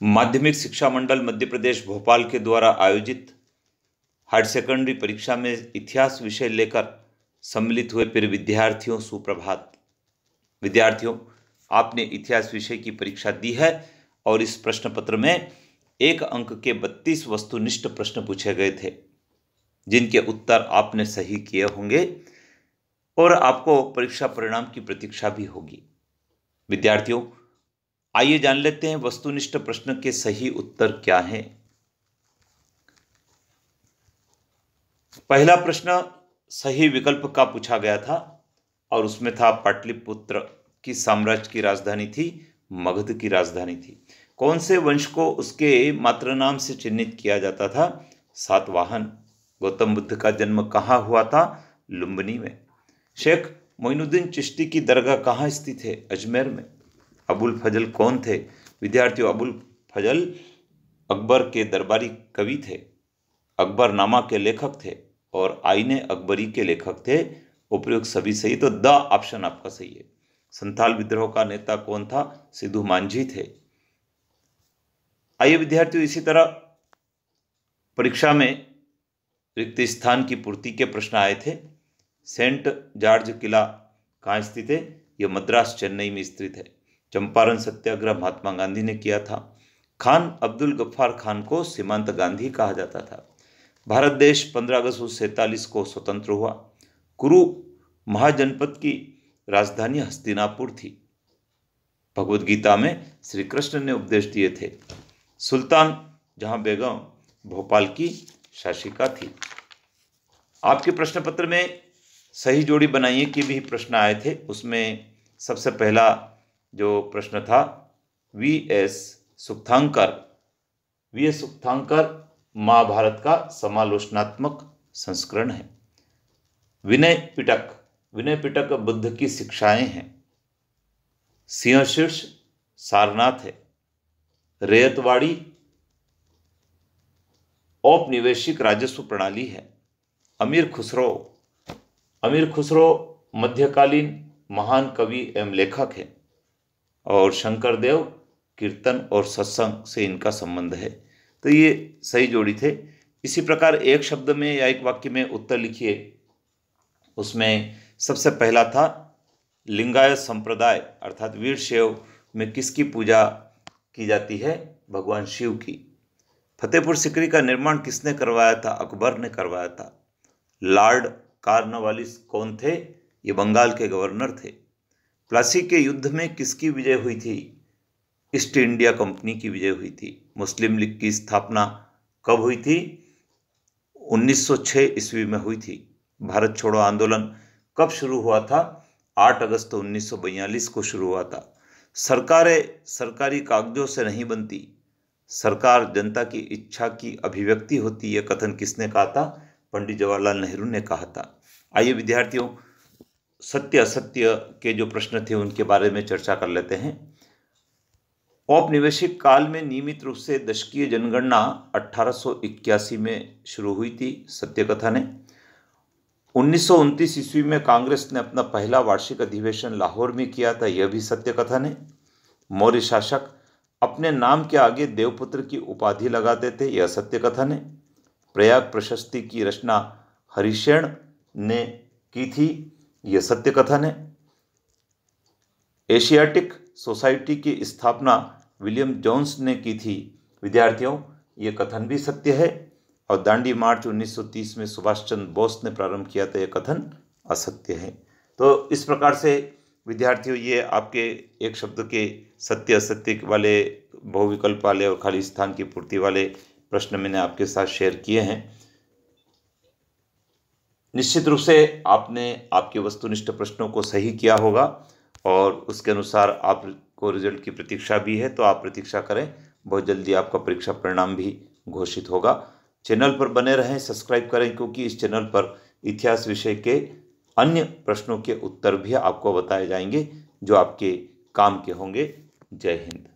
माध्यमिक शिक्षा मंडल मध्य प्रदेश भोपाल के द्वारा आयोजित हायर सेकेंडरी परीक्षा में इतिहास विषय लेकर सम्मिलित हुए प्रिय विद्यार्थियों, सुप्रभात। विद्यार्थियों, आपने इतिहास विषय की परीक्षा दी है और इस प्रश्न पत्र में 1 अंक के 32 वस्तुनिष्ठ प्रश्न पूछे गए थे, जिनके उत्तर आपने सही किए होंगे और आपको परीक्षा परिणाम की प्रतीक्षा भी होगी। विद्यार्थियों, आइए जान लेते हैं वस्तुनिष्ठ प्रश्न के सही उत्तर क्या हैं। पहला प्रश्न सही विकल्प का पूछा गया था और उसमें था पाटलिपुत्र की साम्राज्य की राजधानी थी, मगध की राजधानी थी। कौन से वंश को उसके मातृनाम से चिन्हित किया जाता था? सातवाहन। गौतम बुद्ध का जन्म कहाँ हुआ था? लुम्बिनी में। शेख मोइनुद्दीन चिश्ती की दरगाह कहाँ स्थित है? अजमेर में। अबुल फजल कौन थे? विद्यार्थियों, अबुल फजल अकबर के दरबारी कवि थे, अकबरनामा के लेखक थे और आईने अकबरी के लेखक थे। उपयुक्त सभी सही, तो द ऑप्शन आपका सही है। संथाल विद्रोह का नेता कौन था? सिद्धू मांझी थे। आइए विद्यार्थियों, इसी तरह परीक्षा में रिक्त स्थान की पूर्ति के प्रश्न आए थे। सेंट जॉर्ज किला कहाँ स्थित है? यह मद्रास चेन्नई में स्थित है। चंपारण सत्याग्रह महात्मा गांधी ने किया था। खान अब्दुल गफ्फार खान को सीमांत गांधी कहा जाता था। भारत देश 15 अगस्त 1947 को स्वतंत्र हुआ। कुरु महाजनपद की राजधानी हस्तिनापुर थी। भगवद गीता में श्री कृष्ण ने उपदेश दिए थे। सुल्तान जहां बेगम भोपाल की शासिका थी। आपके प्रश्न पत्र में सही जोड़ी बनाइए कि भी प्रश्न आए थे। उसमें सबसे पहला जो प्रश्न था वी.एस. सुक्तांकर महाभारत का समालोचनात्मक संस्करण है। विनय पिटक बुद्ध की शिक्षाएं हैं। सिंहशीर्ष सारनाथ है। रैयतवाड़ी औपनिवेशिक राजस्व प्रणाली है। अमीर खुसरो मध्यकालीन महान कवि एवं लेखक है और शंकरदेव कीर्तन और सत्संग से इनका संबंध है। तो ये सही जोड़ी थे। इसी प्रकार एक शब्द में या एक वाक्य में उत्तर लिखिए। उसमें सबसे पहला था लिंगायत संप्रदाय अर्थात वीर शैव में किसकी पूजा की जाती है? भगवान शिव की। फतेहपुर सिकरी का निर्माण किसने करवाया था? अकबर ने करवाया था। लॉर्ड कॉर्नवालिस कौन थे? ये बंगाल के गवर्नर थे। प्लासी के युद्ध में किसकी विजय हुई थी? ईस्ट इंडिया कंपनी की विजय हुई थी। मुस्लिम लीग की स्थापना कब हुई थी? 1906 ईस्वी में हुई थी। भारत छोड़ो आंदोलन कब शुरू हुआ था? 8 अगस्त 1942 को शुरू हुआ था। सरकारें सरकारी कागजों से नहीं बनती, सरकार जनता की इच्छा की अभिव्यक्ति होती, यह कथन किसने कहा था? पंडित जवाहरलाल नेहरू ने कहा था। आइए विद्यार्थियों, सत्य असत्य के जो प्रश्न थे उनके बारे में चर्चा कर लेते हैं। औपनिवेशिक काल में नियमित रूप से दशकीय जनगणना 1881 में शुरू हुई थी, सत्य कथन है। 1929 ईस्वी में कांग्रेस ने अपना पहला वार्षिक अधिवेशन लाहौर में किया था, यह भी सत्य कथन है। मौर्य शासक अपने नाम के आगे देवपुत्र की उपाधि लगाते थे, यह सत्य कथन है। प्रयाग प्रशस्ति की रचना हरिशेन ने की थी, यह सत्य कथन है। एशियाटिक सोसाइटी की स्थापना विलियम जोन्स ने की थी। विद्यार्थियों, ये कथन भी सत्य है। और दांडी मार्च 1930 में सुभाष चंद्र बोस ने प्रारंभ किया था, यह कथन असत्य है। तो इस प्रकार से विद्यार्थियों, ये आपके एक शब्द के सत्य असत्य वाले, बहुविकल्प वाले और खाली स्थान की पूर्ति वाले प्रश्न मैंने आपके साथ शेयर किए हैं। निश्चित रूप से आपने आपके वस्तुनिष्ठ प्रश्नों को सही किया होगा और उसके अनुसार आपको रिजल्ट की प्रतीक्षा भी है, तो आप प्रतीक्षा करें। बहुत जल्दी आपका परीक्षा परिणाम भी घोषित होगा। चैनल पर बने रहें, सब्सक्राइब करें, क्योंकि इस चैनल पर इतिहास विषय के अन्य प्रश्नों के उत्तर भी आपको बताए जाएंगे जो आपके काम के होंगे। जय हिंद।